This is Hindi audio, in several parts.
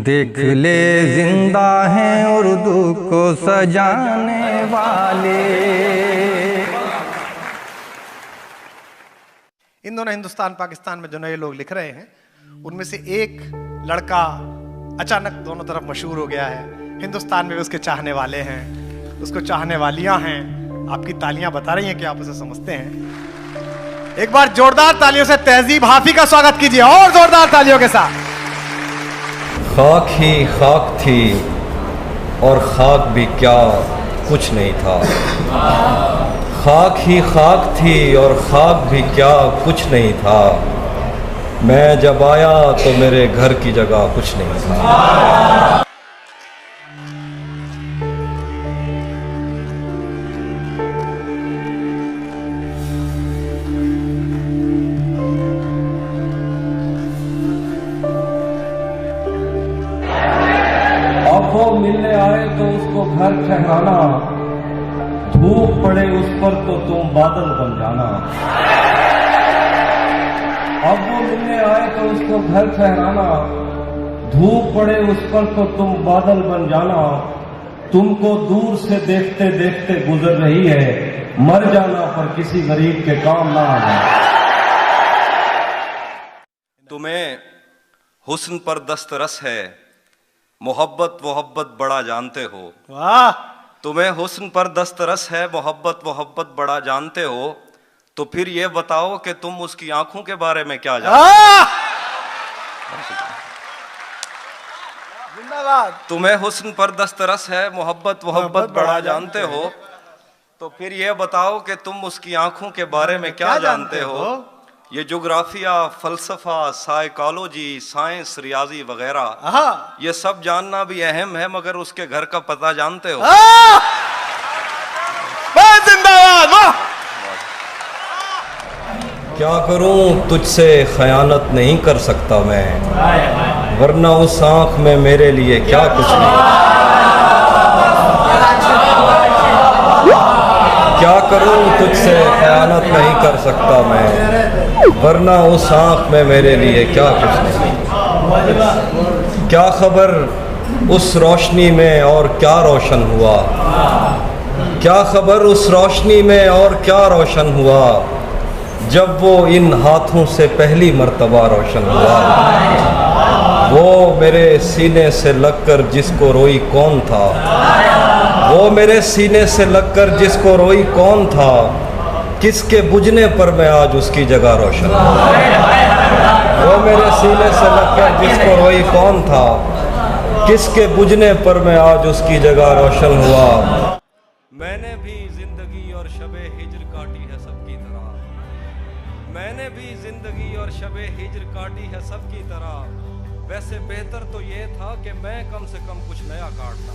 देख ले जिंदा हैं उर्दू को सजाने वाले। इन दोनों हिंदुस्तान पाकिस्तान में जो नए लोग लिख रहे हैं, उनमें से एक लड़का अचानक दोनों तरफ मशहूर हो गया है। हिंदुस्तान में भी उसके चाहने वाले हैं, उसको चाहने वालियां हैं। आपकी तालियां बता रही हैं कि आप उसे समझते हैं। एक बार जोरदार तालियों से तहजीब हाफी का स्वागत कीजिए, और जोरदार तालियों के साथ। खाक ही खाक थी और खाक भी क्या कुछ नहीं था। खाक ही खाक थी और खाक भी क्या कुछ नहीं था। मैं जब आया तो मेरे घर की जगह कुछ नहीं था। अब वो मिलने आए तो उसको घर ठहराना, धूप पड़े उस पर तो तुम बादल बन जाना। अब वो मिलने आए तो उसको घर ठहराना, धूप पड़े उस पर तो तुम बादल बन जाना। तुमको दूर से देखते देखते गुजर रही है, मर जाना पर किसी गरीब के काम ना आना। तुम्हें हुस्न पर दस्तरस है, मोहब्बत मोहब्बत बड़ा जानते हो। वाह! तुम्हें हुस्न पर दस्तरस है, मोहब्बत मोहब्बत बड़ा जानते हो। तो फिर ये बताओ कि तुम उसकी आंखों के बारे में क्या जानते हो। जिंदाबाद। तुम्हें हुस्न पर दस्तरस है, मोहब्बत मोहब्बत बड़ा जानते हो। तो फिर ये बताओ कि तुम उसकी आंखों के बारे में क्या जानते हो। ये जोग्राफिया, फलसफा, साइकोलॉजी, साइंस, रियाजी वगैरह, ये सब जानना भी अहम है, मगर उसके घर का पता जानते हो। जिंदाबाद। क्या करूं तुझसे खयानत नहीं कर सकता मैं, वरना उस आंख में मेरे लिए क्या कुछ नहीं। क्या करूं तुझसे खयानत नहीं कर सकता मैं, वरना उस आंख में मेरे लिए क्या कुछ नहीं। क्या खबर उस रोशनी में और क्या रोशन हुआ। क्या खबर उस रोशनी में और क्या रोशन हुआ, जब वो इन हाथों से पहली मर्तबा रोशन हुआ। वो मेरे सीने से लगकर जिसको रोई कौन था, वो मेरे सीने से लगकर जिसको रोई कौन था। किसके बुझने पर मैं आज उसकी जगह रोशन हुआ। वो मेरे सीने से लगकर जिसको रोई कौन था, किसके बुझने पर मैं आज उसकी जगह रोशन हुआ। मैंने भी जिंदगी और शबे हिज्र काटी है सबकी तरह। मैंने भी जिंदगी और शबे हिज्र काटी है सबकी तरह। वैसे बेहतर तो ये था कि मैं कम से कम कुछ नया काटता।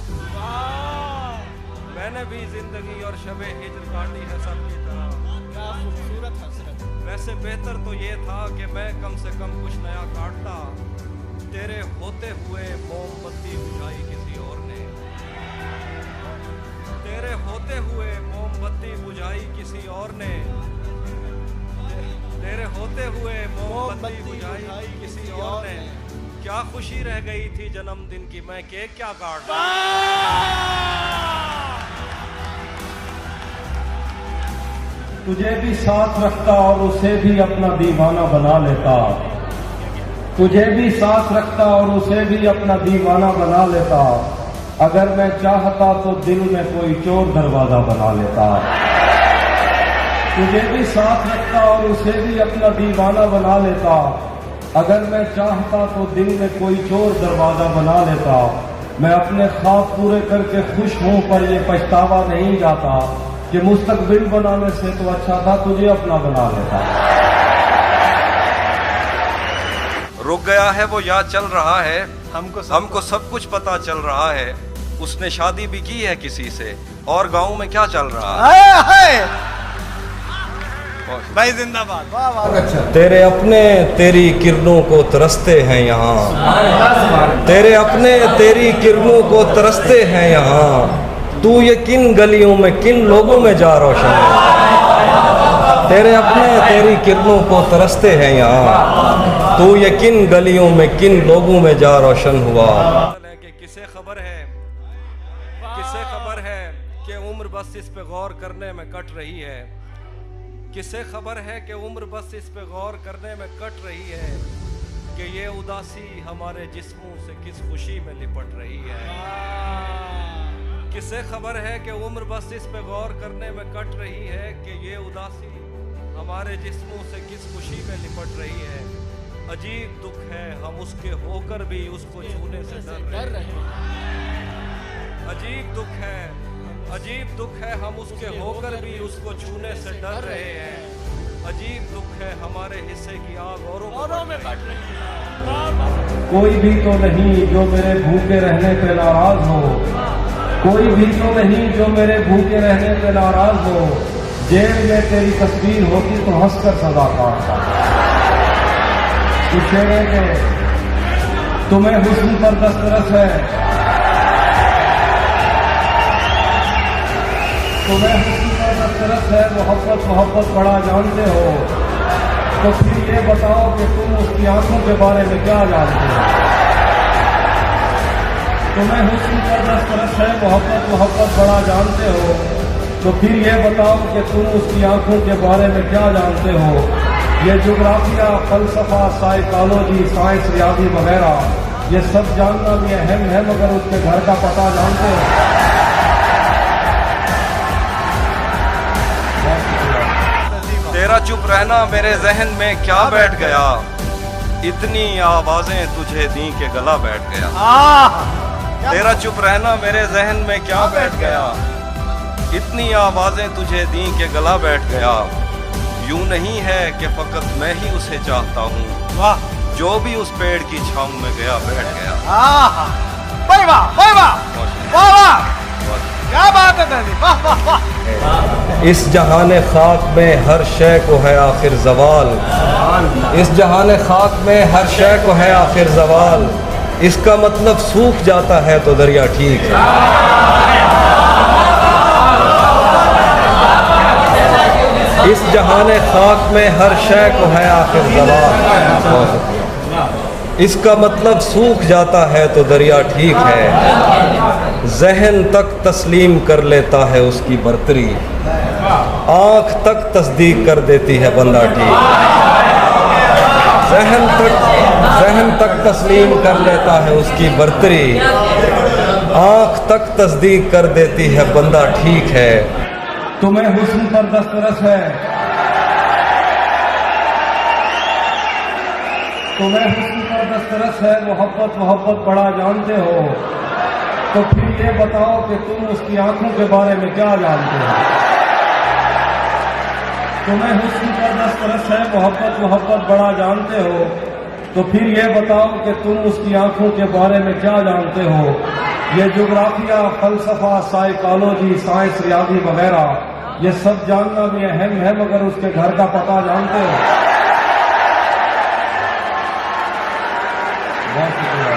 मैंने भी जिंदगी और शबे हिज्र काटी है सबकी तरह। क्या खूबसूरत हसरत। वैसे बेहतर तो ये था कि मैं कम से कम कुछ नया काटता। तेरे होते हुए मोमबत्ती बुझाई किसी और ने। तेरे होते हुए मोमबत्ती बुझाई किसी और ने। तेरे होते हुए मोमबत्ती बुझाई किसी और ने। क्या खुशी रह गई थी जन्मदिन की, मैं केक क्या काटता। तुझे भी साथ रखता और उसे भी अपना दीवाना बना लेता। तुझे भी साथ रखता और उसे भी अपना दीवाना बना लेता। अगर मैं चाहता तो दिल में कोई चोर दरवाजा बना लेता। तुझे भी साथ रखता और उसे भी अपना दीवाना बना लेता। अगर मैं चाहता तो दिल में कोई चोर दरवाजा बना लेता। मैं अपने ख्वाब पूरे करके खुश हूं, पर ये पछतावा नहीं जाता कि मुस्तकबिल बनाने से तो अच्छा था तुझे अपना बना लेता। रुक गया है वो या चल रहा है, हमको सब कुछ पता चल रहा है। उसने शादी भी की है किसी से, और गांव में क्या चल रहा है। भाई जिंदाबाद। वाह वाह। तेरे अपने तेरी किरणों को तरसते हैं यहाँ। तेरे अपने तेरी किरणों को तरसते हैं यहाँ। तू ये किन गलियों में किन लोगों में जा रोशन है। तेरे अपने तेरी किरणों को तरसते हैं यहाँ। तू ये किन गलियों में किन लोगों में जा रोशन हुआ। किसे खबर है कि उम्र बस इस पे गौर करने में कट रही है। किसे खबर है कि उम्र बस इस पे गौर करने में कट रही है कि ये उदासी हमारे जिस्मों से किस खुशी में लिपट रही है। किसे खबर है कि उम्र बस इस पे गौर करने में कट रही है कि ये उदासी हमारे जिस्मों से किस खुशी में लिपट रही है। अजीब दुख है हम उसके होकर भी उसको छूने से डर रहे हैं। अजीब दुख है हम उसके होकर भी उसको छूने से डर रहे हैं। अजीब दुख है हमारे हिस्से की आग औरों में बढ़ रही है। कोई भी तो नहीं जो मेरे भूखे रहने पे नाराज हो, कोई भी तो नहीं जो मेरे भूखे रहने पे नाराज हो। जेल में तेरी तस्वीर होती तो हंसकर सजा काटता। इस शेरे में तुम्हें हुस्न पर दस्तरस है, तुम्हें हुस्न पर दस्तरस है, मोहब्बत बड़ा जानते हो। तो फिर ये बताओ कि तुम उसकी आंखों के बारे में क्या जानते हो। तुम्हें हुस्न पर दस्तरस है, मोहब्बत बड़ा जानते हो। तो फिर ये बताओ कि तुम उसकी आंखों के बारे में क्या जानते हो। ये ज्योग्राफिया, फलसफा, साइकोलॉजी, साइंस, रियाजी वगैरह ये सब जानना भी अहम है, मगर उसके घर का पता जानते हो। तेरा चुप रहना मेरे जहन में क्या बैठ गया, इतनी आवाजें तुझे दी के गला बैठ गया। तेरा चुप रहना मेरे जहन में क्या बैठ गया, इतनी आवाजें तुझे दी के गला बैठ गया। यूं नहीं है कि फकत मैं ही उसे चाहता हूँ, वाह, जो भी उस पेड़ की छांव में गया बैठ गया। वाह वाह वाह वाह, क्या बात है दादी, वाह वाह वाह। इस जहाने खाक में हर शय को है आखिर ज़वाल, इस जहाने खाक में हर शय को है आखिर ज़वाल। इसका मतलब सूख जाता है तो दरिया ठीक है। इस जहाने खाक में हर शय को है आखिर ज़वाल। इसका मतलब सूख जाता है तो दरिया ठीक है। जहन तक तस्लीम कर लेता है उसकी बर्तरी, आँख तक तस्दीक कर देती है बंदा ठीक। जहन तक तस्लीम कर लेता है उसकी बर्तरी, आँख तक तस्दीक कर देती है बंदा ठीक है। तुम्हें हुस्न पर दस्तरस है, तुम्हें हुस्न पर दस्तरस है, मोहब्बत बड़ा जानते हो। तो फिर ये बताओ कि तुम उसकी आंखों के बारे में क्या जानते हो। तुम्हें हुस्न पर दस्तरस है, मोहब्बत बड़ा जानते हो। तो फिर ये बताओ कि तुम उसकी आंखों के बारे में क्या जानते हो। ये ज्योग्राफिया, फलसफा, साइकोलॉजी, साइंस, रियाजी वगैरह ये सब जानना भी अहम है, मगर उसके घर का पता जानते हो। बहुत शुक्रिया।